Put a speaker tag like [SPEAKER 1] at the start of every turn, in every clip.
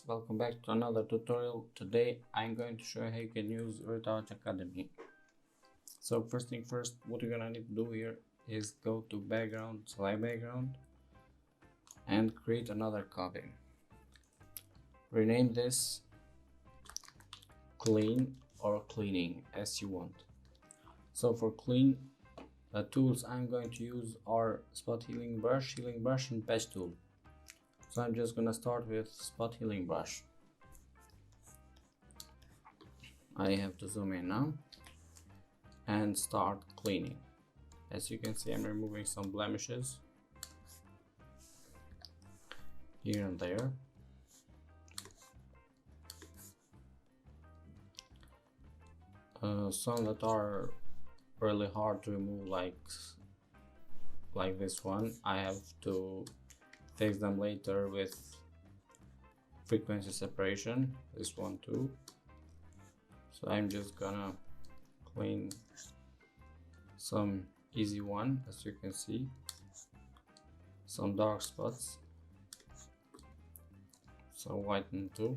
[SPEAKER 1] welcome back to another tutorial. Today I'm going to show you how you can use Retouch Academy. So first thing first, what you're gonna need to do here is go to background, select background, and create another copy. Rename this clean or cleaning as you want. So for clean, the tools I'm going to use are spot healing brush, and patch tool. So I'm just gonna start with spot healing brush. I have to zoom in now and start cleaning. As you can see, I'm removing some blemishes here and there. Some that are really hard to remove, like this one. I have to fix them later with frequency separation, this one too. So I'm just gonna clean some easy one. As you can see, some dark spots, so whiten too.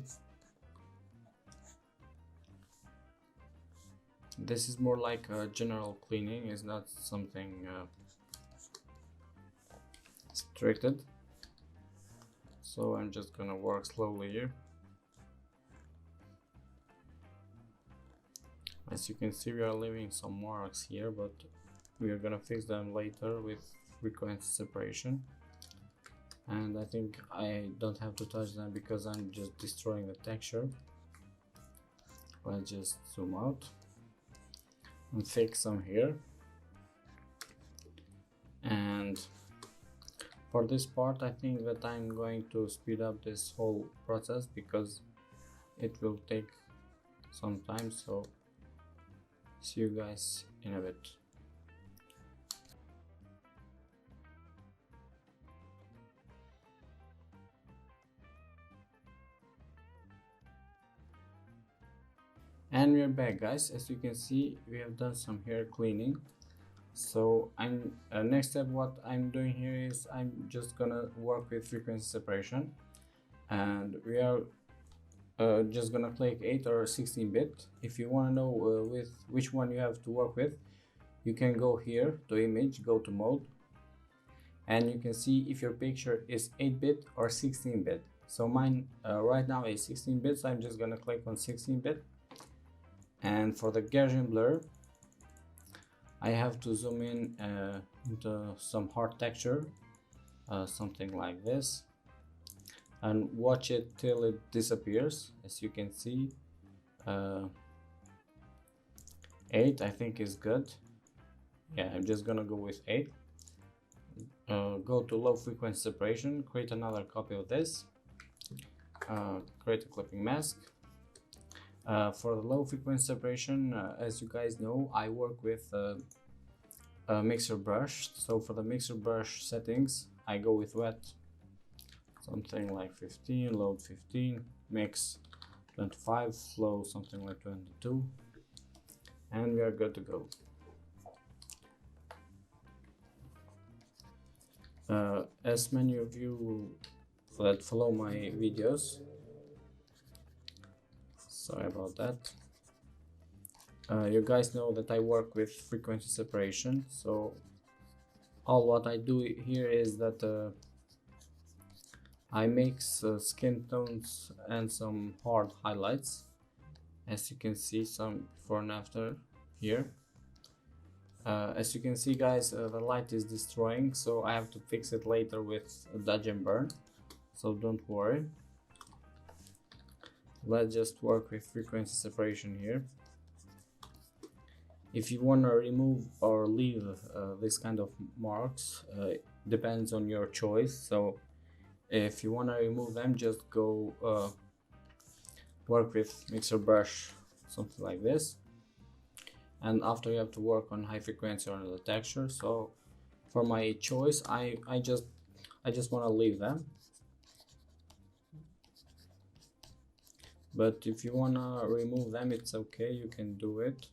[SPEAKER 1] This is more like a general cleaning, it's not something restricted. So I'm just gonna work slowly here. As you can see, we are leaving some marks here, but we are gonna fix them later with frequency separation. And I think I don't have to touch them because I'm just destroying the texture. I'll just zoom out and fix some here. And for this part, I think that I'm going to speed up this whole process because it will take some time. So see you guys in a bit. And we're back, guys. As you can see, we have done some hair cleaning. So next step, what I'm doing here is I'm just gonna work with frequency separation, and we are just gonna click 8 or 16-bit. If you want to know with which one you have to work with, you can go here to image, go to mode, and you can see if your picture is 8-bit or 16-bit. So mine right now is 16-bit, so I'm just gonna click on 16-bit. And for the Gaussian blur, I have to zoom in into some hard texture, something like this, and watch it till it disappears. As you can see, 8 I think is good. Yeah, I'm just gonna go with 8. Go to low frequency separation, create another copy of this, create a clipping mask. For the low frequency separation, as you guys know, I work with a mixer brush. So for the mixer brush settings, I go with wet, something like 15, load 15, mix 25, flow something like 22, and we are good to go. As many of you that follow my videos, sorry about that, you guys know that I work with frequency separation. So all what I do here is that I mix skin tones and some hard highlights. As you can see, some before and after here. As you can see, guys, the light is destroying, so I have to fix it later with dodge and burn, so don't worry. Let's just work with frequency separation here. If you want to remove or leave this kind of marks, depends on your choice. So if you want to remove them, just go work with mixer brush, something like this, and after you have to work on high frequency on the texture. So for my choice, I just want to leave them. But if you wanna remove them, it's okay, you can do it.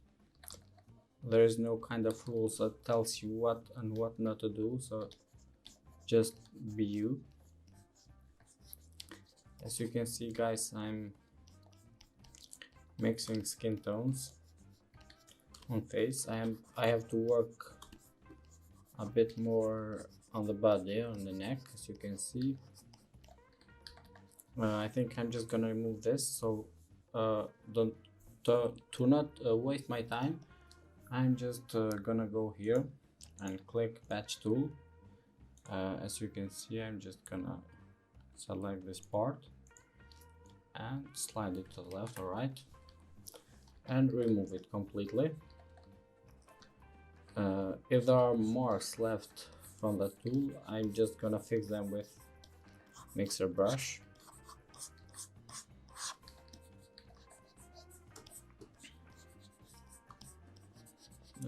[SPEAKER 1] There is no kind of rules that tells you what and what not to do, so just be you. As you can see guys, I'm mixing skin tones on face. I have to work a bit more on the body, on the neck, as you can see. I think I'm just gonna remove this, so don't to not waste my time. I'm just gonna go here and click patch tool. As you can see, I'm just gonna select this part and slide it to the left or right and remove it completely. If there are marks left from the tool, I'm just gonna fix them with mixer brush.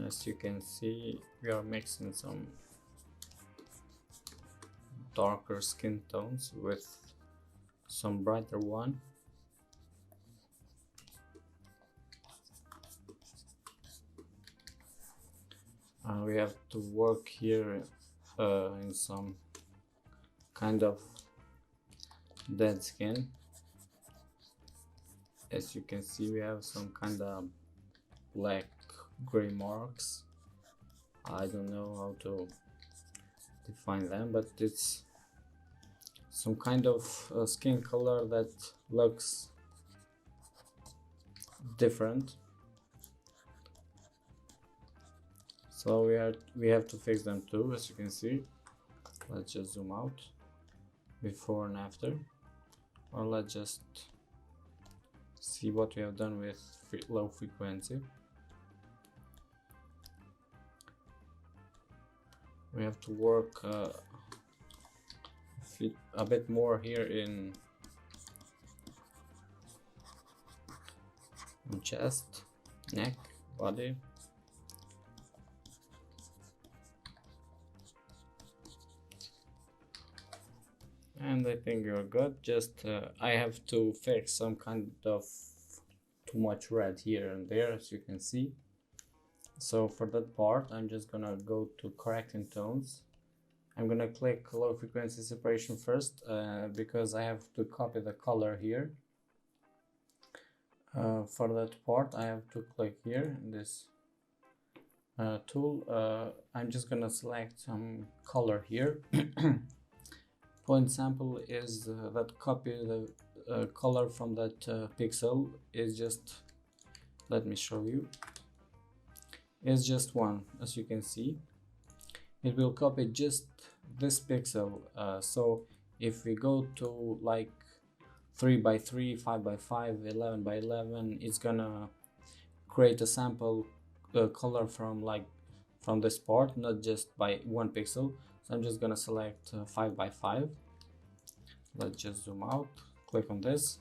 [SPEAKER 1] As you can see, we are mixing some darker skin tones with some brighter one. We have to work here in some kind of dead skin. As you can see, we have some kind of black gray marks. I don't know how to define them, but it's some kind of skin color that looks different. So we have to fix them too, as you can see. Let's just zoom out, before and after, or let's just see what we have done with low frequency. We have to work a bit more here in chest, neck, body. And I think you're good. Just I have to fix some kind of too much red here and there, as you can see. So for that part, I'm just gonna go to correcting tones. I'm gonna click low frequency separation first, because I have to copy the color here. For that part, I have to click here in this tool. I'm just gonna select some color here. Point sample is that copy the color from that pixel is just, let me show you, is just one, as you can see. It will copy just this pixel. So if we go to like 3 by 3, 5 by 5, 11 by 11, it's gonna create a sample color from this part, not just by one pixel. So I'm just gonna select 5 by 5. Let's just zoom out, click on this,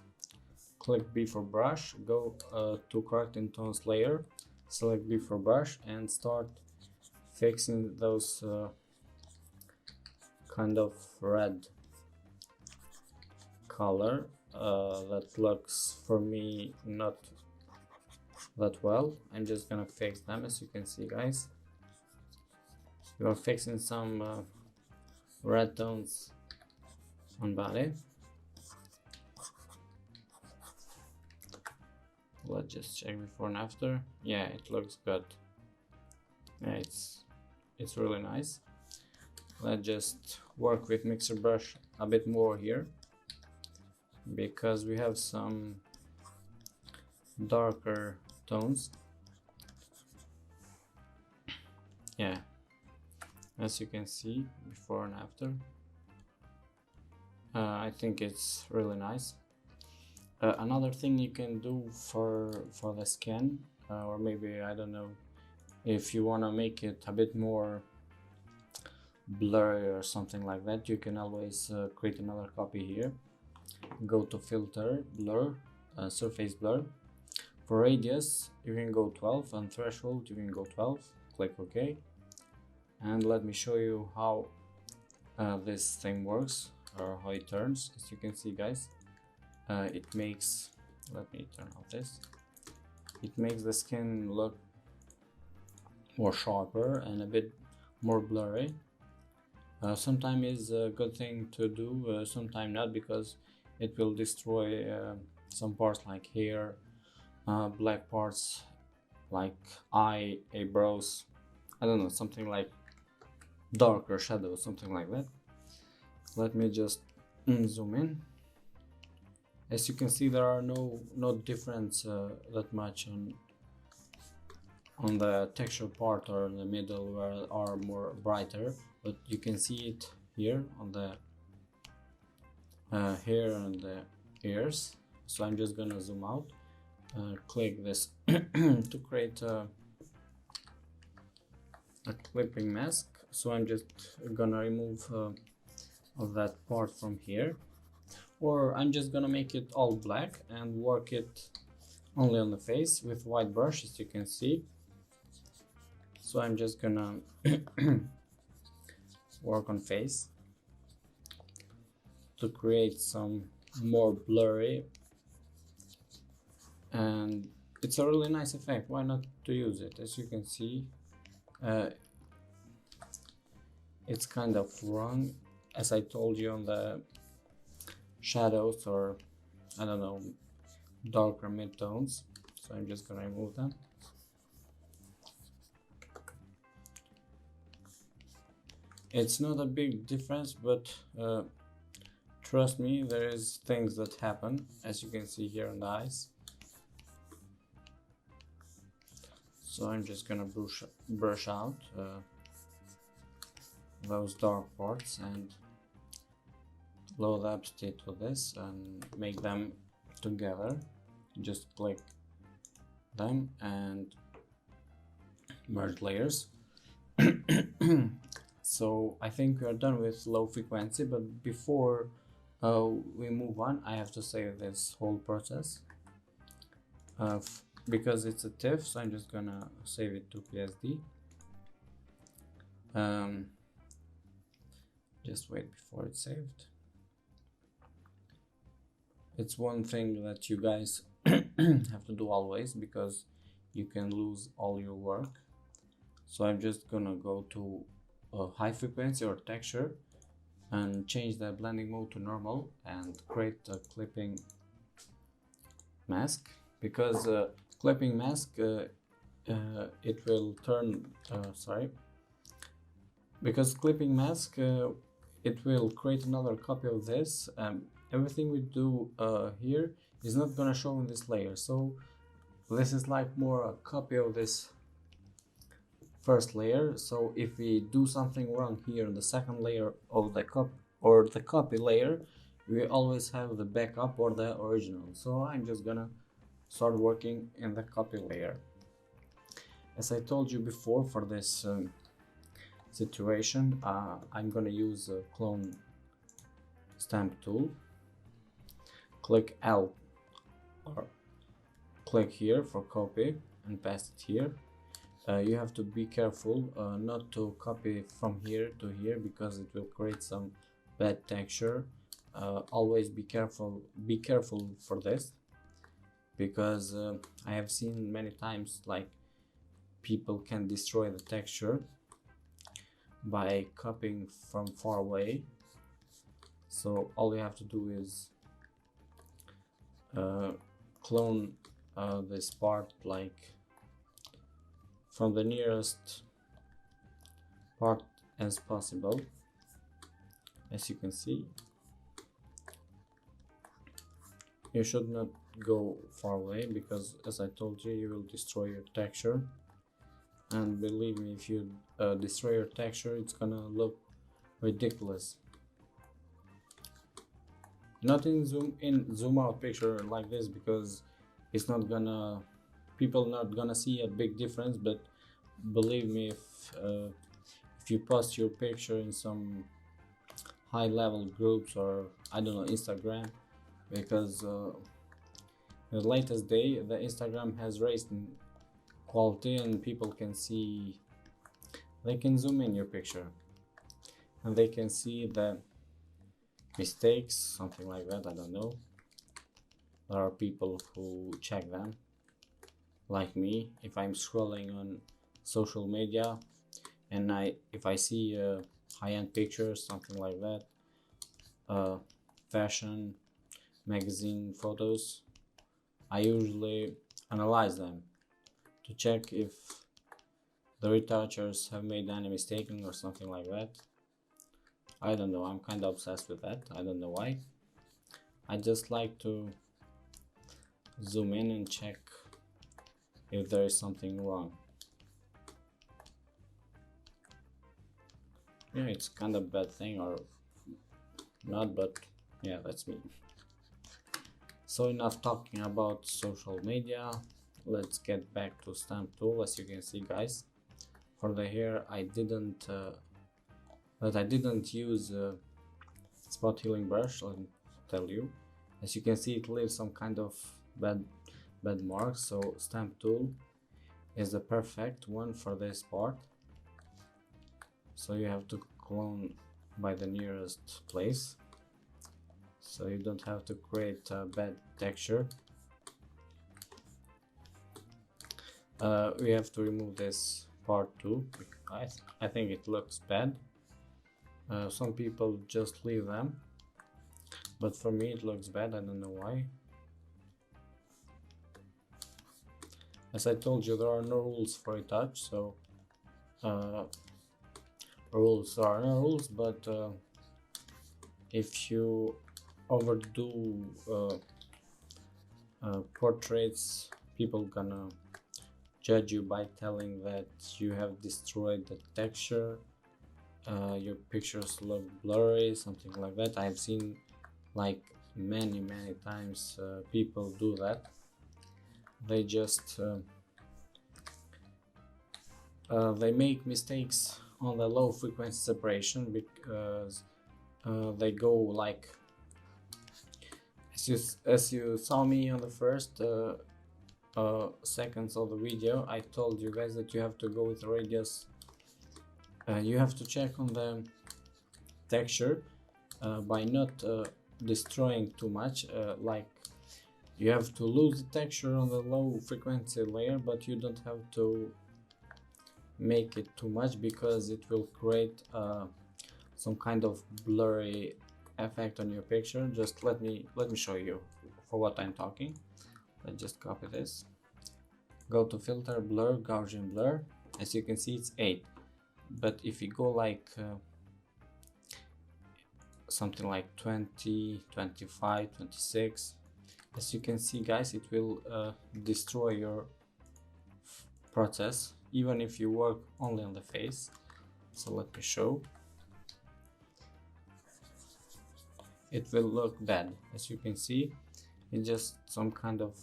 [SPEAKER 1] click B for brush, go to correcting tones layer, select B for brush, and start fixing those kind of red color that looks for me not that well. I'm just gonna fix them, as you can see, guys. We are fixing some red tones on body. Let's just check before and after. Yeah, it looks good. Yeah, it's really nice. Let's just work with mixer brush a bit more here, because we have some darker tones. Yeah, as you can see, before and after. I think it's really nice. Another thing you can do for the skin, or maybe, I don't know, if you want to make it a bit more blurry or something like that, you can always create another copy here. Go to filter, blur, surface blur. For radius you can go 12, and threshold you can go 12. Click OK, and let me show you how this thing works, or how it turns. As you can see, guys, it makes, let me turn off this, it makes the skin look more sharper and a bit more blurry. Sometimes is a good thing to do, sometimes not, because it will destroy some parts like hair, black parts like eye, eyebrows, I don't know, something like darker shadow, something like that. Let me just zoom in. As you can see, there are no difference that much on the texture part or in the middle where are more brighter, but you can see it here on the hair and the ears. So I'm just gonna zoom out, click this to create a clipping mask. So I'm just gonna remove of that part from here, or I'm just gonna make it all black and work it only on the face with white brush, as you can see. So I'm just gonna work on face to create some more blurry, and it's a really nice effect. Why not to use it? As you can see, it's kind of wrong, as I told you, on the shadows, or I don't know, darker mid-tones. So I'm just gonna remove them. It's not a big difference, but trust me, there is things that happen, as you can see here on the eyes. So I'm just gonna brush out those dark parts and load the opacity to this and make them together. Just click them and merge layers. So I think we are done with low frequency, but before we move on, I have to save this whole process because it's a TIFF, so I'm just gonna save it to PSD. Just wait before it's saved. It's one thing that you guys have to do always, because you can lose all your work. So I'm just gonna go to high frequency or texture and change the blending mode to normal and create a clipping mask, because clipping mask it will turn because clipping mask it will create another copy of this. Everything we do here is not gonna show in this layer, so this is like more a copy of this first layer. So if we do something wrong here in the second layer of the copy layer, we always have the backup or the original. So I'm just gonna start working in the copy layer. As I told you before, for this situation, I'm gonna use a clone stamp tool. Click L or click here for copy and paste it here. You have to be careful not to copy from here to here, because it will create some bad texture. Always be careful for this, because I have seen many times like people can destroy the texture by copying from far away. So all you have to do is clone this part like from the nearest part as possible. As you can see, you should not go far away, because as I told you, you will destroy your texture. And believe me, if you destroy your texture, it's gonna look ridiculous. Not in zoom out picture like this, because it's not gonna, people not gonna see a big difference. But believe me, if you post your picture in some high level groups, or I don't know, Instagram, because the latest day the Instagram has raised in quality, and people can see, they can zoom in your picture and they can see the mistakes, something like that. I don't know, there are people who check them, like me. If I'm scrolling on social media and if I see high-end pictures, something like that, fashion, magazine photos, I usually analyze them to check if the retouchers have made any mistake or something like that. I don't know, I'm kind of obsessed with that. I don't know why. I just like to zoom in and check if there is something wrong. Yeah, it's kind of a bad thing or not, but yeah, that's me. So enough talking about social media. Let's get back to stamp tool. As you can see, guys, for the hair I didn't use spot healing brush. Let me tell you. As you can see, it leaves some kind of bad marks, so stamp tool is the perfect one for this part. So you have to clone by the nearest place, so you don't have to create a bad texture. We have to remove this part too. I think it looks bad. Some people just leave them, but for me it looks bad. I don't know why. As I told you, there are no rules for Retouch, so rules are no rules, but if you overdo portraits, people gonna judge you by telling that you have destroyed the texture, your pictures look blurry, something like that. I've seen like many times people do that. They just they make mistakes on the low frequency separation because they go like, as you saw me on the first seconds of the video, I told you guys that you have to go with radius. You have to check on the texture by not destroying too much. Like, you have to lose the texture on the low frequency layer, but you don't have to make it too much because it will create some kind of blurry effect on your picture. Just let me show you for what I'm talking. Let's just copy this, go to filter, blur, Gaussian blur. As you can see, it's 8, but if you go like something like 20, 25, 26, as you can see, guys, it will destroy your process even if you work only on the face. So let me show. It will look bad. As you can see, it's just some kind of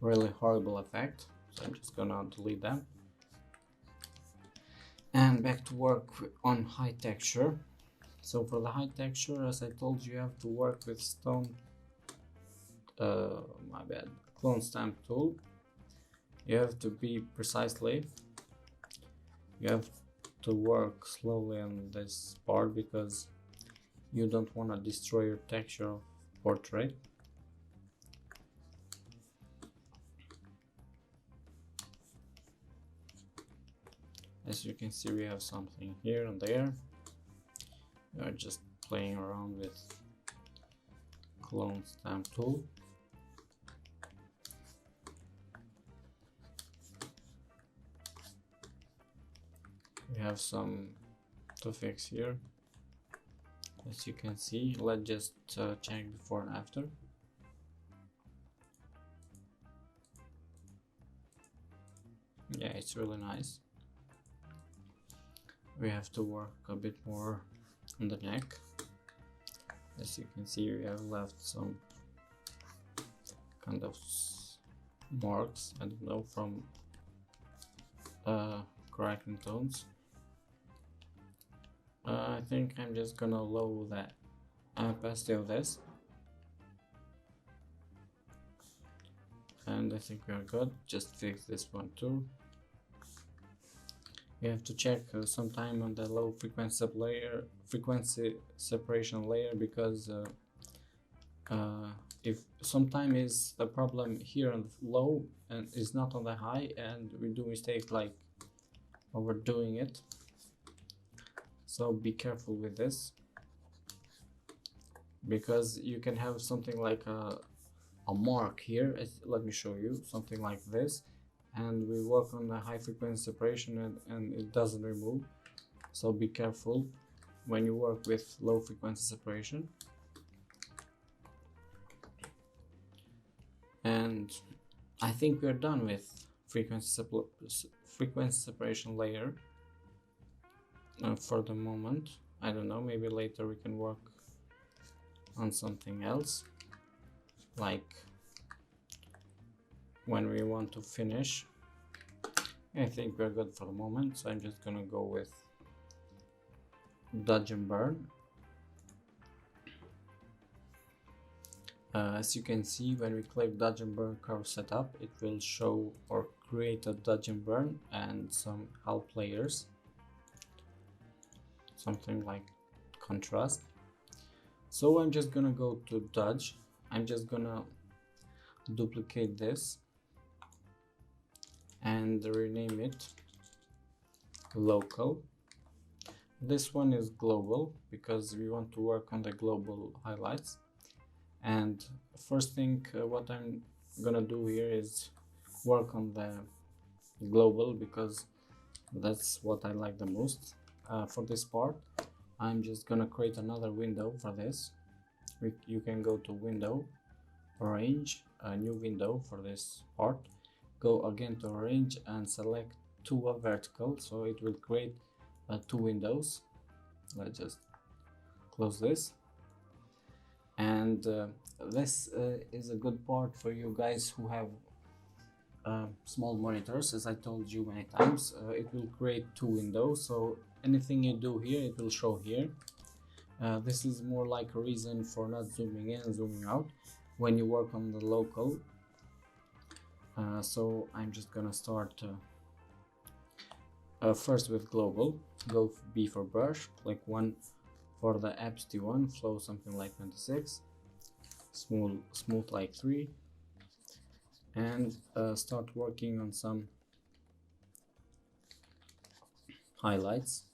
[SPEAKER 1] really horrible effect. So I'm just gonna delete them and back to work on high texture. So for the high texture, as I told you, you have to work with clone stamp tool. You have to be precisely, you have to work slowly on this part because you don't want to destroy your texture of portrait. As you can see, we have something here and there. We are just playing around with clone stamp tool. We have some to fix here. As you can see, let's just check before and after. Yeah, it's really nice. We have to work a bit more on the neck. As you can see, we have left some kind of marks, I don't know, from cracking tones. I think I'm just gonna lower the opacity of this, and I think we are good. Just fix this one too. You have to check sometime on the low frequency separation layer, because if sometime is the problem here on low and is not on the high, and we do mistake like overdoing it. So be careful with this. because you can have something like a mark here. Let me show you something like this, and we work on the high frequency separation, and it doesn't remove. So be careful when you work with low frequency separation. And I think we're done with frequency separation layer for the moment. I don't know, maybe later we can work on something else, like when we want to finish. I think we're good for the moment, so I'm just gonna go with dodge and burn. As you can see, when we click dodge and burn curve setup, it will show or create a dodge and burn and some help layers, something like contrast. So I'm just gonna go to dodge. I'm just gonna duplicate this and rename it local. This one is global because we want to work on the global highlights. And first thing, what I'm gonna do here is work on the global because that's what I like the most. For this part, I'm just gonna create another window for this. You can go to window, arrange, a new window for this part. Go again to arrange and select two vertical, so it will create two windows. Let's just close this. And this is a good part for you guys who have small monitors. As I told you many times, it will create two windows, so anything you do here, it will show here. This is more like a reason for not zooming in and zooming out when you work on the local. So I'm just gonna start first with global. Go B for brush, click 1 for the opacity 1, flow something like 26, smooth like 3, and start working on some highlights.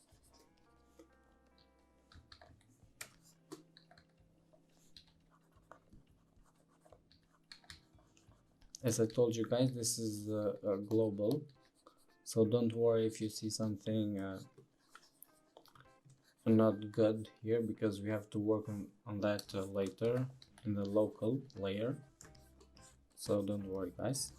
[SPEAKER 1] As I told you guys, this is global, so don't worry if you see something not good here, because we have to work on that later in the local layer, so don't worry guys.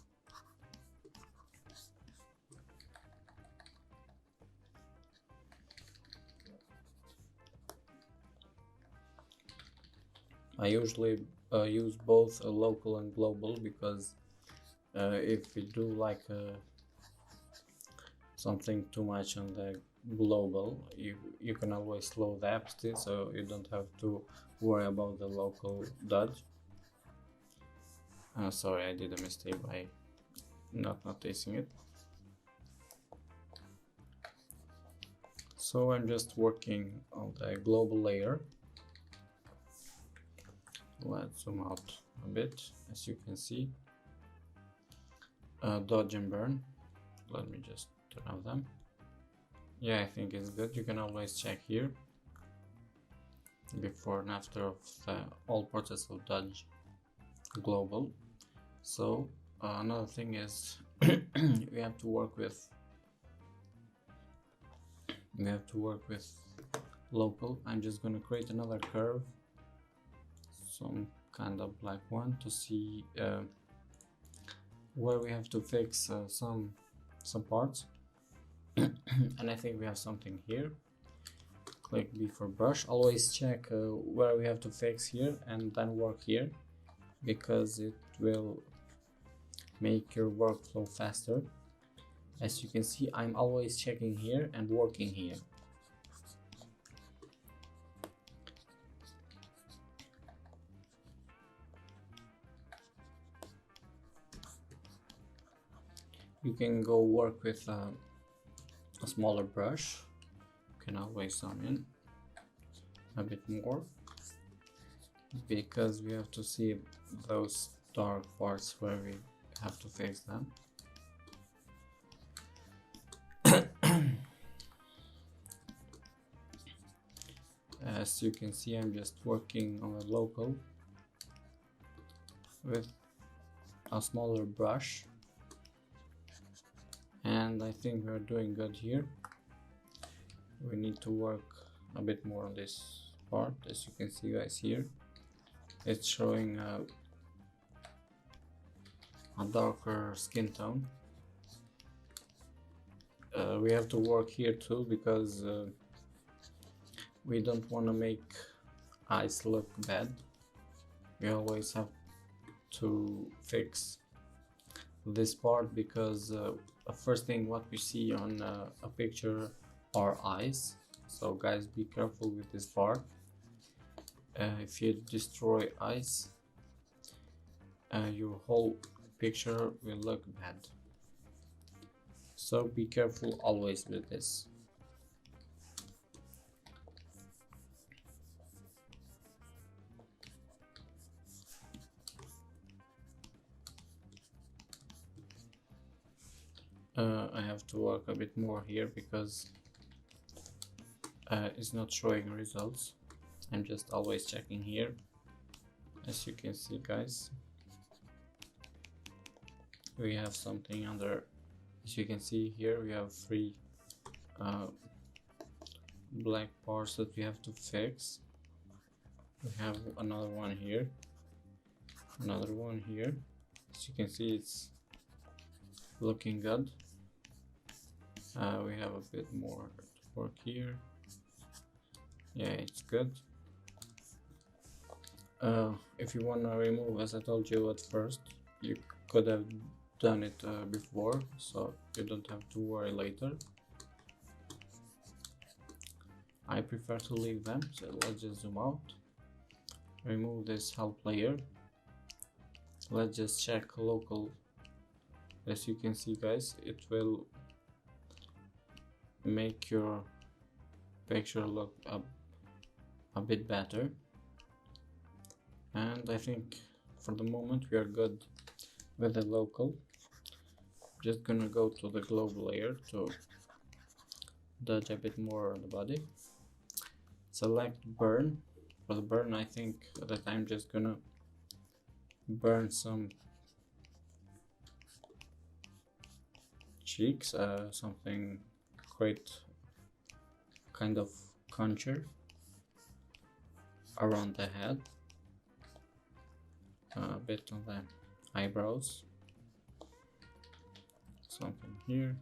[SPEAKER 1] I usually use both local and global because if we do like something too much on the global, you can always slow the opacity, so you don't have to worry about the local dodge. Sorry, I did a mistake by not noticing it. So I'm just working on the global layer. Let's zoom out a bit. As you can see, dodge and burn. Let me just turn off them. Yeah, I think it's good. You can always check here before and after of the all process of dodge global. So another thing is we have to work with local. I'm just going to create another curve, some kind of black one, to see where we have to fix some parts. And I think we have something here. Click B for brush. Always check where we have to fix here and then work here, because it will make your workflow faster. As you can see, I'm always checking here and working here. You can go work with a smaller brush. You can always zoom in a bit more, because we have to see those dark parts where we have to fix them. As you can see, I'm just working on a local with a smaller brush, and I think we're doing good here. We need to work a bit more on this part. As you can see, guys, here it's showing a darker skin tone. We have to work here too, because we don't want to make eyes look bad. We always have to fix this part, because the first thing what we see on a picture are eyes. So guys, be careful with this part. If you destroy eyes, your whole picture will look bad. So be careful always with this. I have to work a bit more here, because it's not showing results. I'm just always checking here. As you can see, guys, we have something under. As you can see here, we have 3 black parts that we have to fix. We have another one here, another one here. As you can see, it's looking good. We have a bit more to work here. Yeah, it's good. If you want to remove, as I told you at first, you could have done it before, so you don't have to worry later. I prefer to leave them, so let's just zoom out, remove this help layer. Let's just check local. As you can see, guys, it will make your picture look a bit better. And I think for the moment we are good with the local. Just gonna go to the globe layer to dodge a bit more on the body. Select burn. For the burn, I think that I'm just gonna burn some cheeks, something quite kind of contour around the head, a bit on the eyebrows, something here,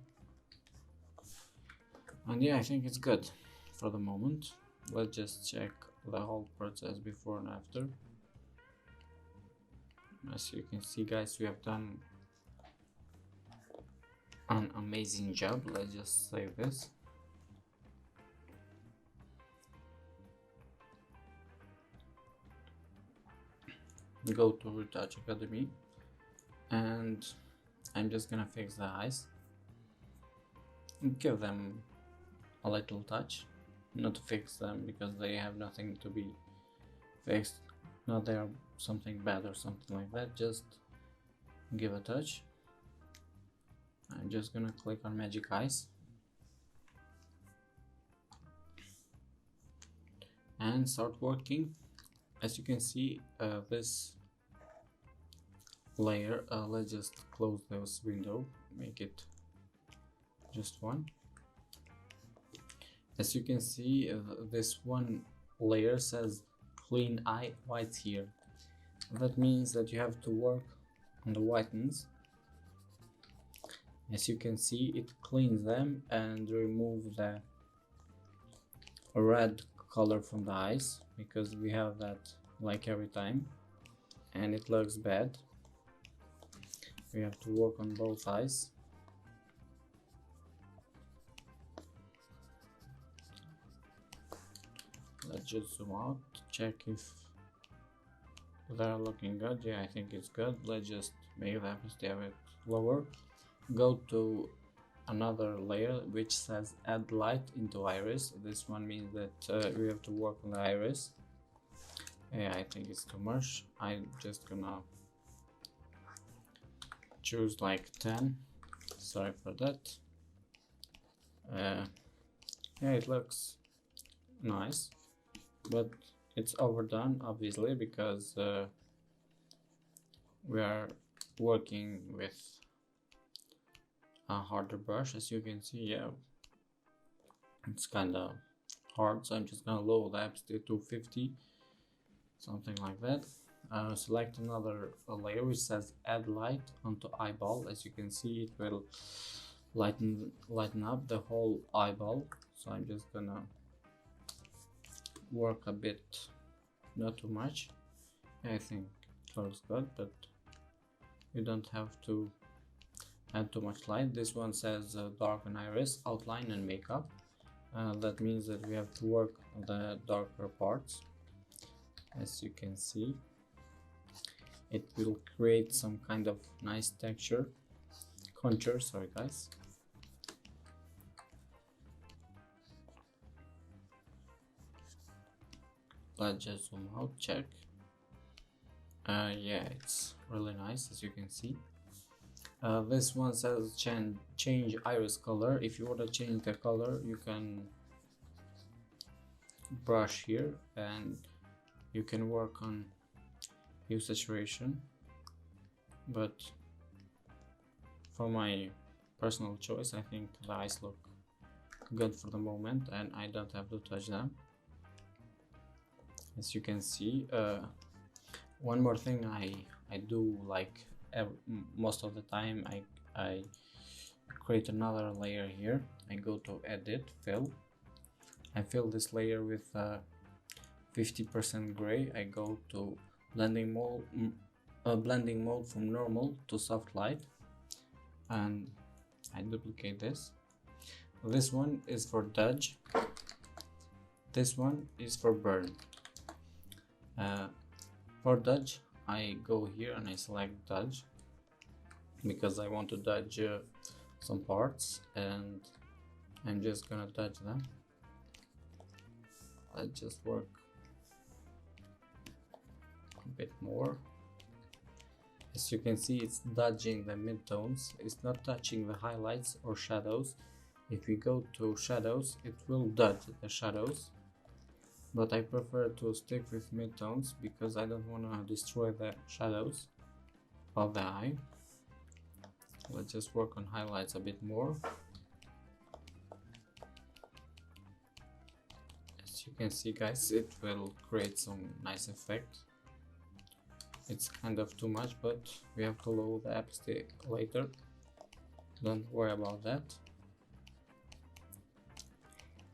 [SPEAKER 1] and yeah, I think it's good for the moment. Let's just check the whole process before and after. As you can see, guys, we have done an amazing job. Let's just save this. Go to Retouch Academy, and I'm just gonna fix the eyes, give them a little touch, not to fix them because they have nothing to be fixed, not they are something bad or something like that, just give a touch. I'm just gonna click on magic eyes and start working. As you can see, this layer, let's just close this window, make it just one. As you can see, this one layer says clean eye whites here. That means that you have to work on the whitens. As you can see, it cleans them and remove the red color from the eyes, because we have that like every time and it looks bad. We have to work on both eyes. Let's just zoom out, check if they're looking good. Yeah, I think it's good. Let's just make the opacity a bit lower. Go to another layer which says add light into iris. This one means that we have to work on the iris. Yeah, I think it's too much. I'm just gonna choose like 10. Sorry for that. Yeah, it looks nice. but it's overdone obviously because we are working with a harder brush. As you can see, yeah, it's kind of hard, so I'm just gonna lower the opacity to 50, something like that. Select another layer which says add light onto eyeball. As you can see, it will lighten up the whole eyeball, so I'm just gonna work a bit, not too much. I think it looks good, but you don't have to add too much light. This one says darken iris, outline and makeup. That means that we have to work on the darker parts. As you can see, it will create some kind of nice texture, contour, sorry guys. Let's just zoom out, check. Yeah, it's really nice, as you can see. This one says change iris color. If you want to change the color, you can brush here and you can work on hue saturation, but for my personal choice, I think the eyes look good for the moment and I don't have to touch them. As you can see, one more thing I do, like most of the time, I create another layer here. I go to edit, fill. I fill this layer with 50% gray. I go to blending mode from normal to soft light, and I duplicate this. This one is for dodge, this one is for burn. For dodge, I go here and I select dodge because I want to dodge some parts, and I'm just gonna dodge them. Let's just work a bit more. As you can see, it's dodging the midtones, it's not touching the highlights or shadows. If we go to shadows, it will dodge the shadows, but I prefer to stick with midtones because I don't want to destroy the shadows of the eye. Let's just work on highlights a bit more. As you can see guys, it will create some nice effect. It's kind of too much, but we have to lower the opacity later, don't worry about that.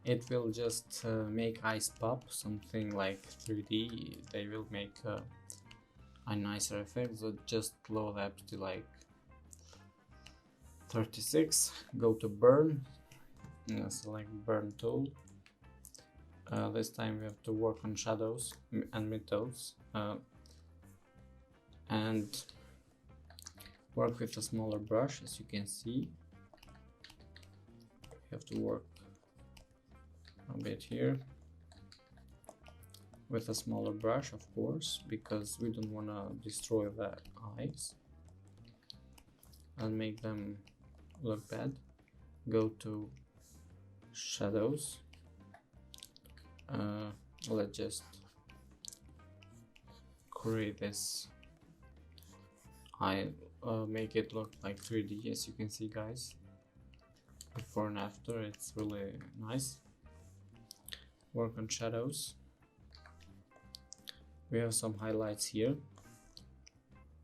[SPEAKER 1] It will just make eyes pop, something like 3D. They will make a nicer effect, so just lower the opacity like 36. Go to burn, select burn tool. This time we have to work on shadows and midtones, and work with a smaller brush. As you can see, you have to work a bit here with a smaller brush, of course, because we don't want to destroy the eyes and make them look bad. Go to shadows. Let's just create this eye, make it look like 3D. As you can see guys, before and after, it's really nice. Work on shadows. We have some highlights here,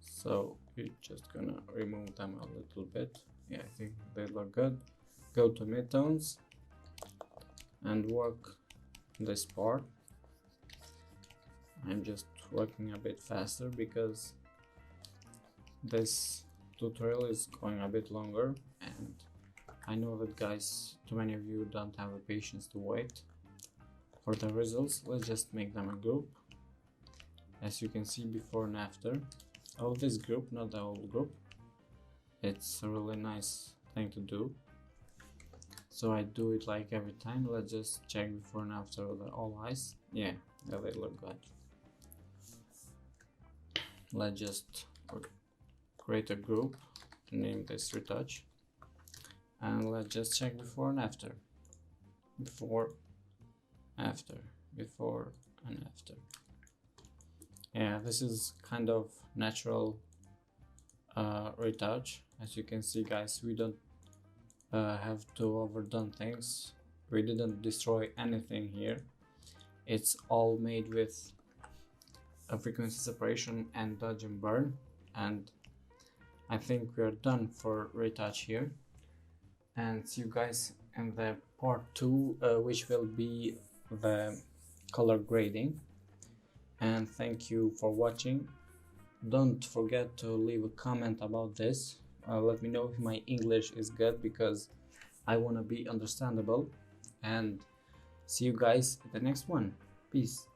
[SPEAKER 1] so we're just gonna remove them a little bit. Yeah, I think they look good. Go to midtones and work this part. I'm just working a bit faster because this tutorial is going a bit longer, and I know that guys, too many of you don't have the patience to wait for the results. Let's just make them a group. As you can see, before and after of this group, not the whole group. It's a really nice thing to do, so I do it like every time. Let's just check before and after the all eyes. Yeah, they look good. Let's just create a group, name this Retouch, and let's just check before and after. Before, after, before, and after. Yeah, this is kind of natural retouch. As you can see, guys, we don't have to overdone things. We didn't destroy anything here. It's all made with a frequency separation and dodge and burn, and I think we are done for retouch here, and see you guys in the part 2, which will be the color grading. And thank you for watching. Don't forget to leave a comment about this. Let me know if my English is good, because I want to be understandable. And see you guys in the next one. Peace.